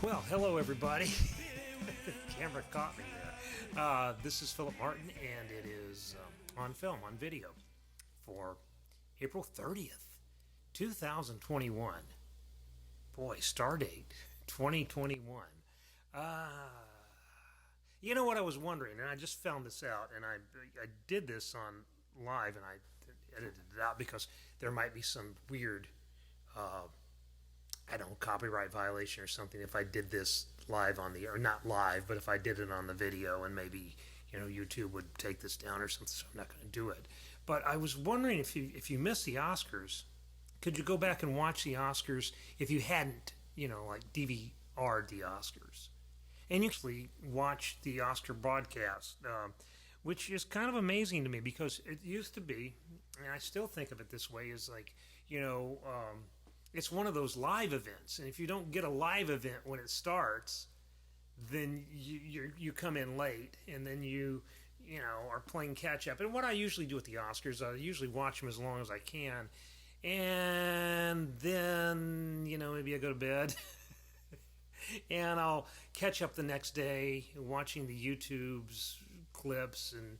Well, hello everybody. The camera caught me there. This is Philip Martin, and it is on film, on video, for April 30th, 2021. Boy, star date, 2021. You know what I was wondering, and I just found this out, and I did this on live, and I edited it out because there might be some weird copyright violation or something if I did this live on the, or not live, but if I did it on the video, and maybe, YouTube would take this down or something, so I'm not going to do it. But I was wondering, if you missed the Oscars, could you go back and watch the Oscars if you hadn't, like DVR'd the Oscars? And you actually watch the Oscar broadcast, which is kind of amazing to me because it used to be, and I still think of it this way, is like, it's one of those live events, and if you don't get a live event when it starts, then you come in late, and then you are playing catch up. And what I usually do with the Oscars, I usually watch them as long as I can, and then maybe I go to bed, and I'll catch up the next day watching the YouTube's clips and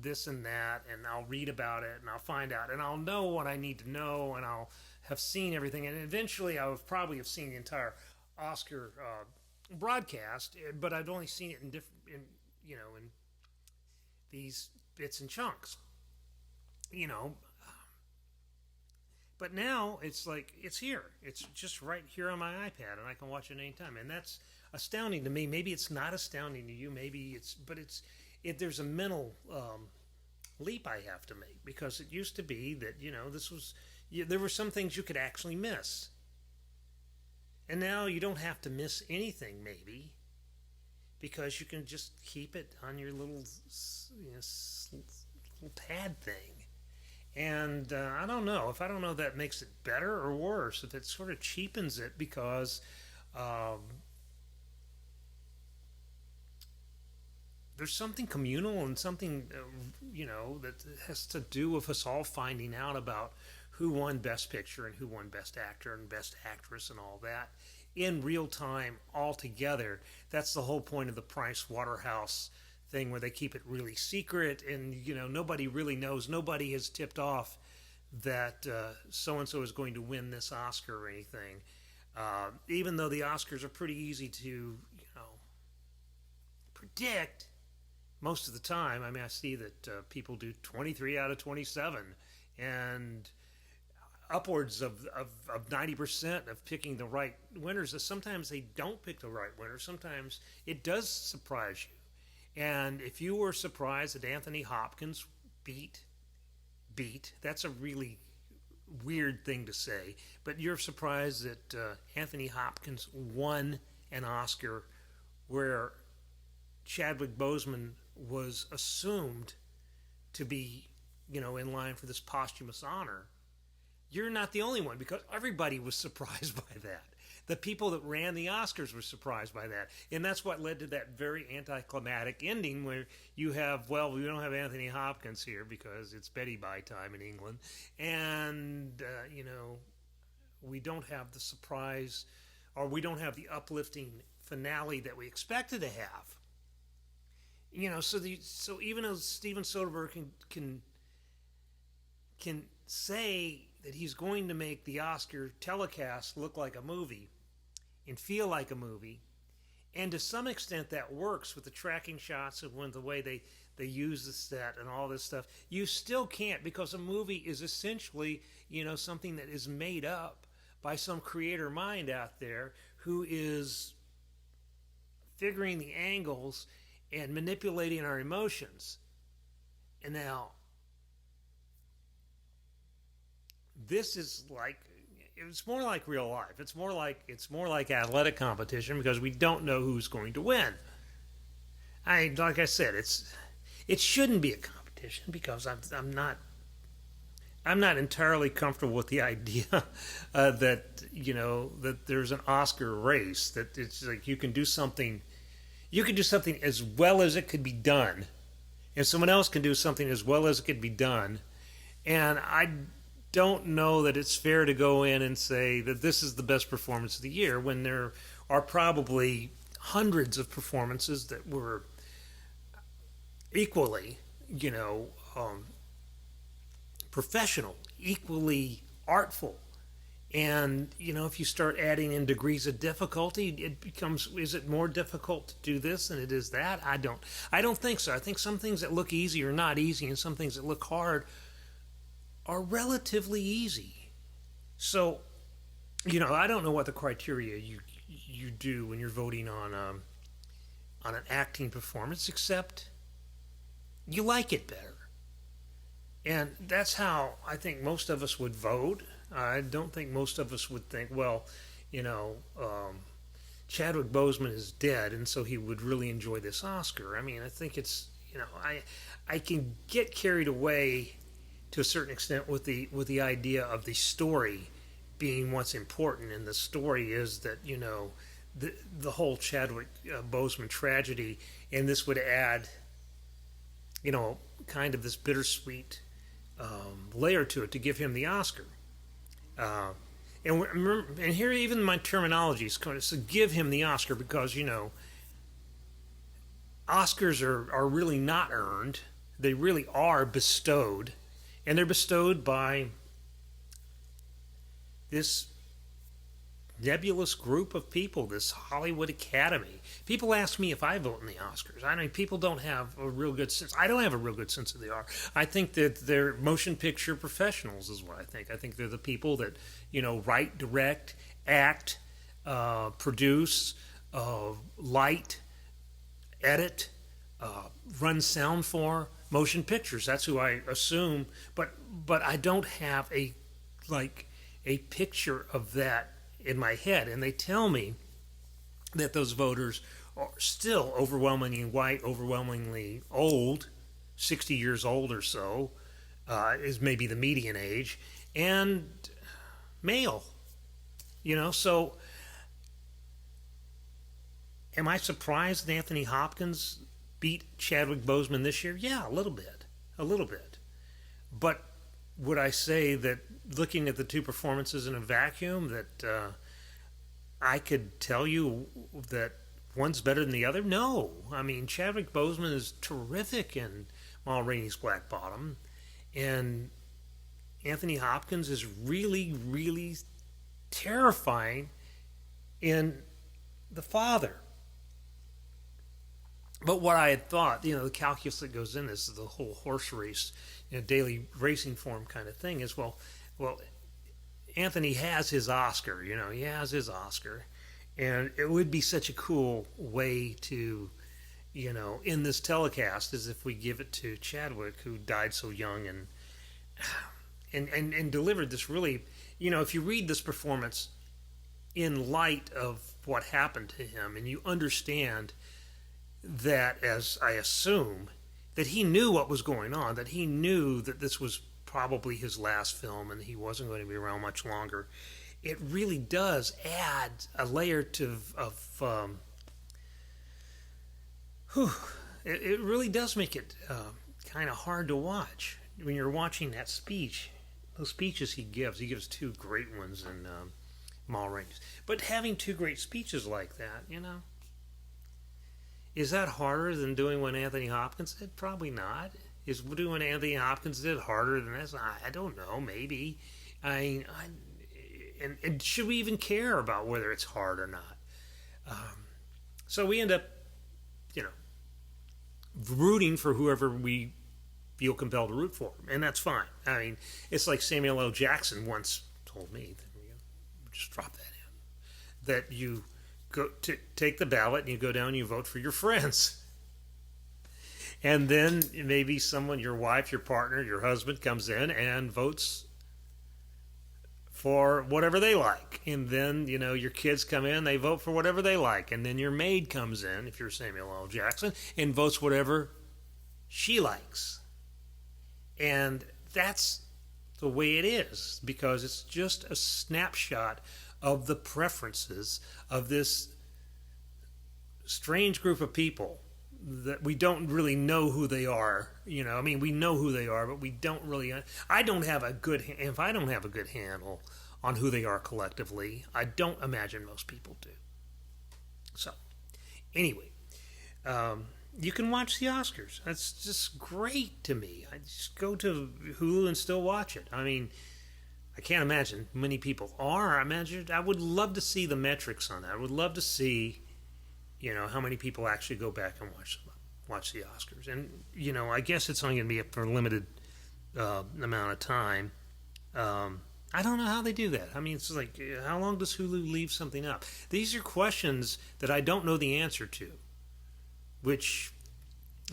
this and that, and I'll read about it, and I'll find out, and I'll know what I need to know, and I'll have seen everything, and eventually I would probably have seen the entire Oscar broadcast, but I'd only seen it in these bits and chunks, But now it's like it's here. It's just right here on my iPad, and I can watch it anytime, and that's astounding to me. Maybe it's not astounding to you. Maybe there's a mental leap I have to make, because it used to be that there were some things you could actually miss, and now you don't have to miss anything, maybe, because you can just keep it on your little pad thing. And I don't know if that makes it better or worse, if it sort of cheapens it, because there's something communal and something, that has to do with us all finding out about who won Best Picture and who won Best Actor and Best Actress and all that in real time all together. That's the whole point of the Price Waterhouse thing, where they keep it really secret, and nobody really knows. Nobody has tipped off that so-and-so is going to win this Oscar or anything. Even though the Oscars are pretty easy to, predict most of the time. I mean, I see that people do 23 out of 27, and upwards of 90% of picking the right winners. Sometimes they don't pick the right winner. Sometimes it does surprise you. And if you were surprised that Anthony Hopkins beat, that's a really weird thing to say, but you're surprised that Anthony Hopkins won an Oscar where Chadwick Boseman was assumed to be, in line for this posthumous honor. You're not the only one, because everybody was surprised by that. The people that ran the Oscars were surprised by that. And that's what led to that very anticlimactic ending, where you have, we don't have Anthony Hopkins here because it's Betty Bye time in England. And, we don't have the surprise, or we don't have the uplifting finale that we expected to have. So even though Steven Soderbergh can say that he's going to make the Oscar telecast look like a movie and feel like a movie, and to some extent that works with the tracking shots and with the way they use the set and all this stuff, you still can't, because a movie is essentially, something that is made up by some creator mind out there who is figuring the angles and manipulating our emotions. And now, this is it's more like real life. It's more like athletic competition, because we don't know who's going to win. Like I said, it shouldn't be a competition, because I'm not entirely comfortable with the idea that that there's an Oscar race, that it's like you can do something as well as it could be done, and someone else can do something as well as it could be done, and I don't know that it's fair to go in and say that this is the best performance of the year when there are probably hundreds of performances that were equally, professional, equally artful. And, if you start adding in degrees of difficulty, it becomes, is it more difficult to do this than it is that? I don't think so. I think some things that look easy are not easy, and some things that look hard are relatively easy. So, I don't know what the criteria you do when you're voting on an acting performance, except you like it better. And that's how I think most of us would vote. I don't think most of us would think, well, Chadwick Boseman is dead, and so he would really enjoy this Oscar. I mean, I think it's, I can get carried away to a certain extent with the idea of the story being what's important, and the story is that, the whole Chadwick Boseman tragedy, and this would add, kind of this bittersweet layer to it to give him the Oscar. And here even my terminology is going to give him the Oscar because, Oscars are really not earned. They really are bestowed. And they're bestowed by this nebulous group of people, this Hollywood Academy. People ask me if I vote in the Oscars. I mean, people don't have a real good sense. I don't have a real good sense of the art. I think that they're motion picture professionals is what I think. I think they're the people that, write, direct, act, produce, light, edit, run sound for motion pictures. That's who I assume. But I don't have a picture of that in my head, and they tell me that those voters are still overwhelmingly white, overwhelmingly old, 60 years old or so, is maybe the median age, and male. So am I surprised that Anthony Hopkins beat Chadwick Boseman this year? Yeah, a little bit. But would I say that looking at the two performances in a vacuum that I could tell you that one's better than the other? No. I mean, Chadwick Boseman is terrific in Ma Rainey's Black Bottom, and Anthony Hopkins is really, really terrifying in The Father. But what I had thought, the calculus that goes in this, the whole horse race, daily racing form kind of thing is, well, Anthony has his Oscar, he has his Oscar. And it would be such a cool way to, in this telecast, as if we give it to Chadwick, who died so young and delivered this really, if you read this performance in light of what happened to him, and you understand that, as I assume, that he knew what was going on, that he knew that this was probably his last film and he wasn't going to be around much longer, it really does add a layer it really does make it kind of hard to watch when you're watching that speech. Those speeches he gives two great ones in Ma Rainey's. But having two great speeches like that, is that harder than doing what Anthony Hopkins did? Probably not. Is doing what Anthony Hopkins did harder than this? I don't know. Maybe. And should we even care about whether it's hard or not? So we end up, rooting for whoever we feel compelled to root for, and that's fine. I mean, it's like Samuel L. Jackson once told me. Just drop that in. That you go to take the ballot and you go down and you vote for your friends. And then maybe someone, your wife, your partner, your husband comes in and votes for whatever they like. And then, your kids come in, they vote for whatever they like. And then your maid comes in, if you're Samuel L. Jackson, and votes whatever she likes. And that's the way it is, because it's just a snapshot of the preferences of this strange group of people that we don't really know who they are. I mean, we know who they are, but we don't really. I don't have a good. If I don't have a good handle on who they are collectively, I don't imagine most people do. So, anyway, you can watch the Oscars. That's just great to me. I just go to Hulu and still watch it. I mean, I can't imagine many people are. I would love to see the metrics on that. I would love to see, how many people actually go back and watch the Oscars. And, I guess it's only going to be up for a limited amount of time. I don't know how they do that. I mean, it's like, how long does Hulu leave something up? These are questions that I don't know the answer to, which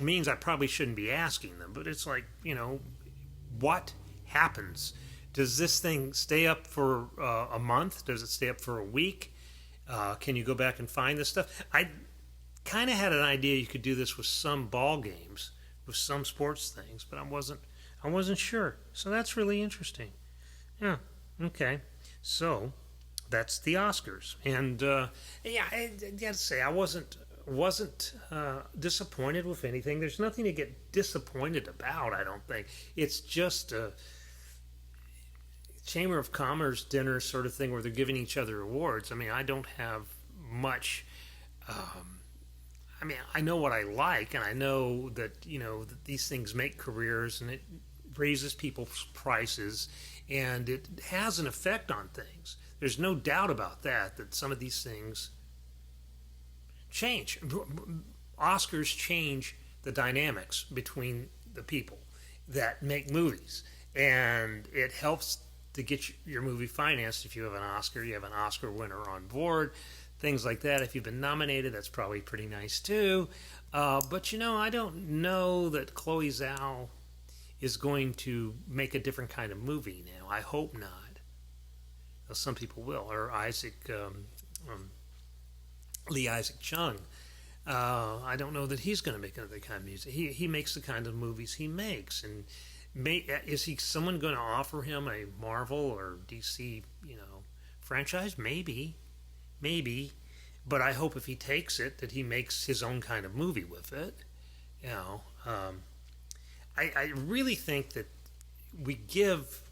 means I probably shouldn't be asking them. But it's like, what happens? Does this thing stay up for a month? Does it stay up for a week? Can you go back and find this stuff? I kind of had an idea you could do this with some ball games, with some sports things, but I wasn't sure. So that's really interesting. Yeah. Okay. So that's the Oscars, and I gotta say I wasn't disappointed with anything. There's nothing to get disappointed about. I don't think it's just a Chamber of Commerce dinner sort of thing where they're giving each other awards. I mean, I don't have much. I mean, I know what I like, and I know that that these things make careers, and it raises people's prices, and it has an effect on things. There's no doubt about that. That some of these things change. Oscars change the dynamics between the people that make movies, and it helps to get your movie financed. If you have an Oscar, you have an Oscar winner on board, things like that. If you've been nominated, that's probably pretty nice too. But I don't know that Chloe Zhao is going to make a different kind of movie now. I hope not. Some people will. Or Lee Isaac Chung. I don't know that he's going to make another kind of music. He makes the kind of movies he makes, and is someone going to offer him a Marvel or DC, franchise? Maybe, but I hope if he takes it that he makes his own kind of movie with it. I really think that we give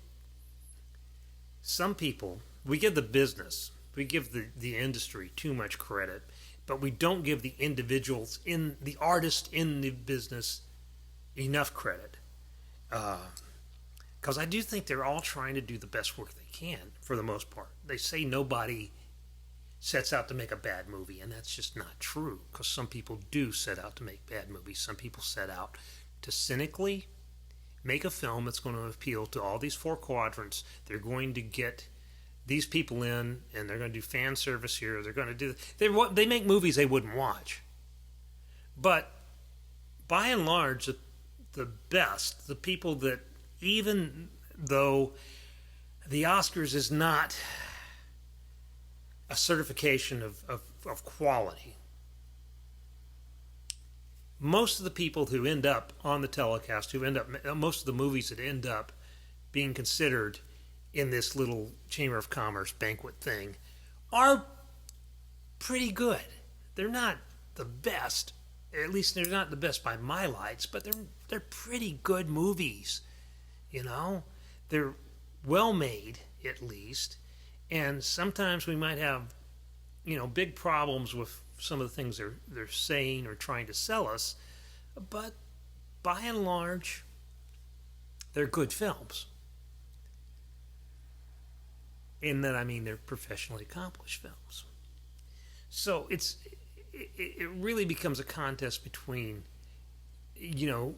some people, we give the business, we give the industry too much credit, but we don't give the individuals the artists in the business enough credit. Because I do think they're all trying to do the best work they can for the most part. They say nobody sets out to make a bad movie, and that's just not true, because some people do set out to make bad movies. Some people set out to cynically make a film that's going to appeal to all these four quadrants. They're going to get these people in, and they're going to do fan service here. They're going to do... They make movies they wouldn't watch. But by and large, the best, the people that, even though the Oscars is not a certification of quality, most of the people who end up on the telecast, most of the movies that end up being considered in this little Chamber of Commerce banquet thing are pretty good. They're not the best. At least they're not the best by my lights, but they're pretty good movies. They're well made, at least. And sometimes we might have, big problems with some of the things they're saying or trying to sell us, but by and large, they're good films. In that, I mean, they're professionally accomplished films. So it really becomes a contest between,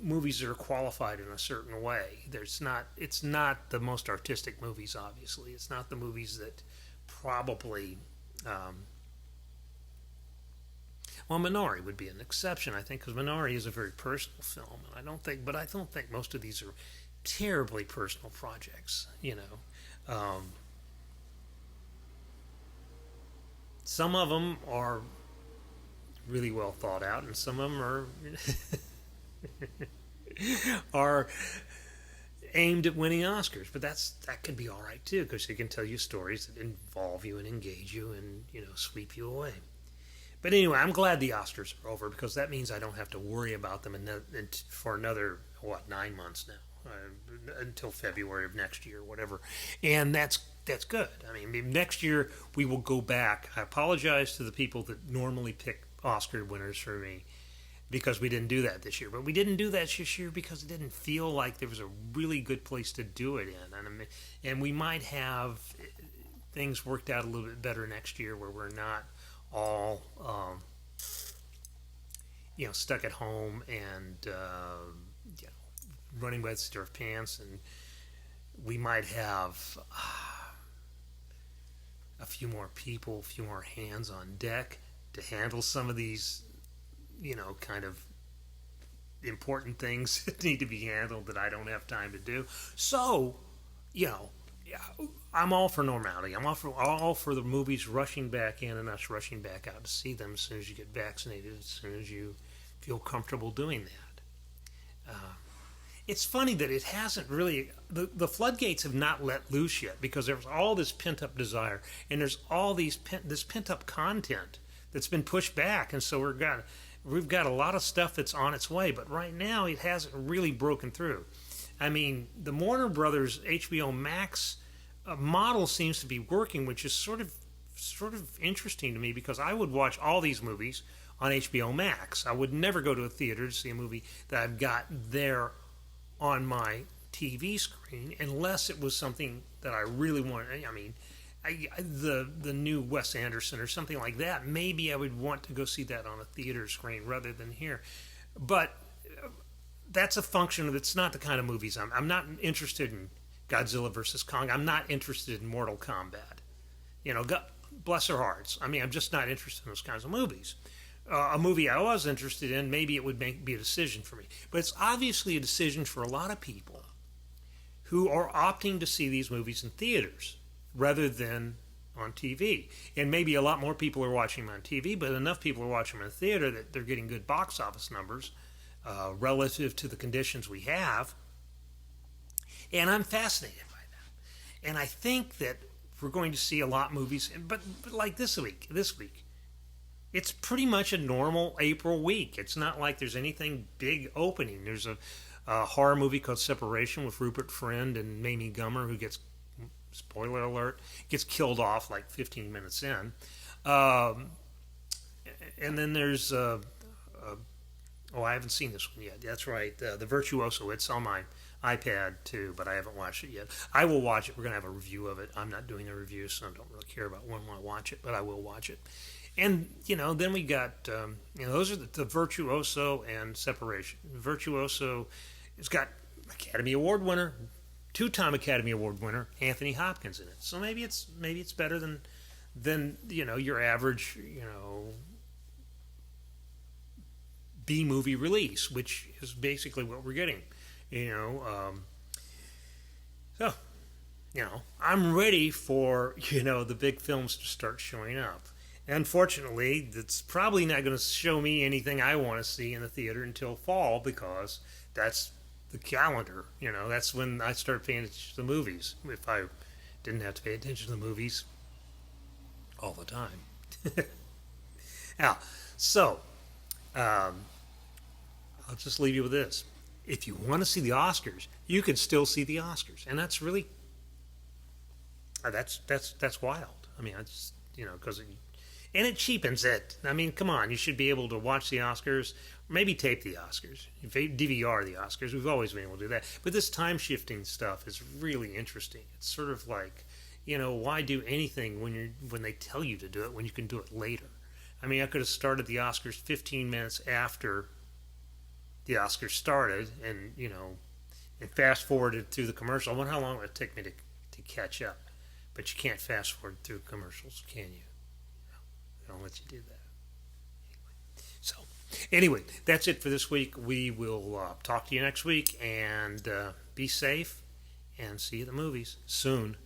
movies that are qualified in a certain way. It's not the most artistic movies, obviously. It's not the movies that probably, Minari would be an exception, I think, because Minari is a very personal film, and I don't think most of these are terribly personal projects, Some of them are really well thought out, and some of them are aimed at winning Oscars. But that could be all right too, because they can tell you stories that involve you and engage you and sweep you away. But anyway, I'm glad the Oscars are over because that means I don't have to worry about them for another, 9 months now, until February of next year, whatever. And that's good. I mean, next year we will go back. I apologize to the people that normally pick Oscar winners for me because we didn't do that this year. But we didn't do that this year because it didn't feel like there was a really good place to do it in. And we might have things worked out a little bit better next year where we're not all stuck at home and running by the seat of our pants, and we might have a few more people, a few more hands on deck to handle some of these kind of important things that need to be handled that I don't have time to do. So I'm all for normality. I'm all for the movies rushing back in and us rushing back out to see them as soon as you get vaccinated, as soon as you feel comfortable doing that. It's funny that it hasn't really, the floodgates have not let loose yet because there's all this pent-up desire and there's all this pent-up content that's been pushed back, and so we've got a lot of stuff that's on its way, but right now it hasn't really broken through. I mean, the Warner Brothers HBO Max model seems to be working, which is sort of interesting to me because I would watch all these movies on HBO Max. I would never go to a theater to see a movie that I've got there on my TV screen unless it was something that I really wanted. I mean, the new Wes Anderson or something like that. Maybe I would want to go see that on a theater screen rather than here. But that's a function of it's not the kind of movies I'm not interested in. Godzilla versus Kong. I'm not interested in Mortal Kombat. God bless their hearts. I mean, I'm just not interested in those kinds of movies. A movie I was interested in, maybe it would be a decision for me. But it's obviously a decision for a lot of people who are opting to see these movies in theaters rather than on TV. And maybe a lot more people are watching them on TV, but enough people are watching them in theater that they're getting good box office numbers relative to the conditions we have. And I'm fascinated by that. And I think that we're going to see a lot of movies, but like this week, it's pretty much a normal April week. It's not like there's anything big opening. There's a horror movie called Separation with Rupert Friend and Mamie Gummer, who gets, spoiler alert, gets killed off like 15 minutes in. And then there's, I haven't seen this one yet. That's right, The Virtuoso. It's on my iPad too, but I haven't watched it yet. I will watch it. We're going to have a review of it. I'm not doing a review, so I don't really care about when I watch it, but I will watch it. And, then we got, those are the Virtuoso and Separation. Virtuoso has got Academy Award winner, two-time Academy Award winner, Anthony Hopkins in it. So maybe it's better than your average, B-movie release, which is basically what we're getting. So, I'm ready for, the big films to start showing up. Unfortunately, it's probably not going to show me anything I want to see in the theater until fall because that's the calendar. That's when I start paying attention to the movies. If I didn't have to pay attention to the movies all the time. Now, so, I'll just leave you with this. If you want to see the Oscars, you can still see the Oscars, and that's really that's wild. I mean, it's because and it cheapens it. I mean, come on, you should be able to watch the Oscars, maybe tape the Oscars, DVR the Oscars. We've always been able to do that, but this time shifting stuff is really interesting. It's sort of like, why do anything when they tell you to do it when you can do it later? I mean, I could have started the Oscars 15 minutes after the Oscars started, and and fast forwarded through the commercial. I wonder how long it would take me to catch up. But you can't fast forward through commercials, can you? They don't let you do that. So, anyway, that's it for this week. We will talk to you next week, and be safe, and see you at the movies soon.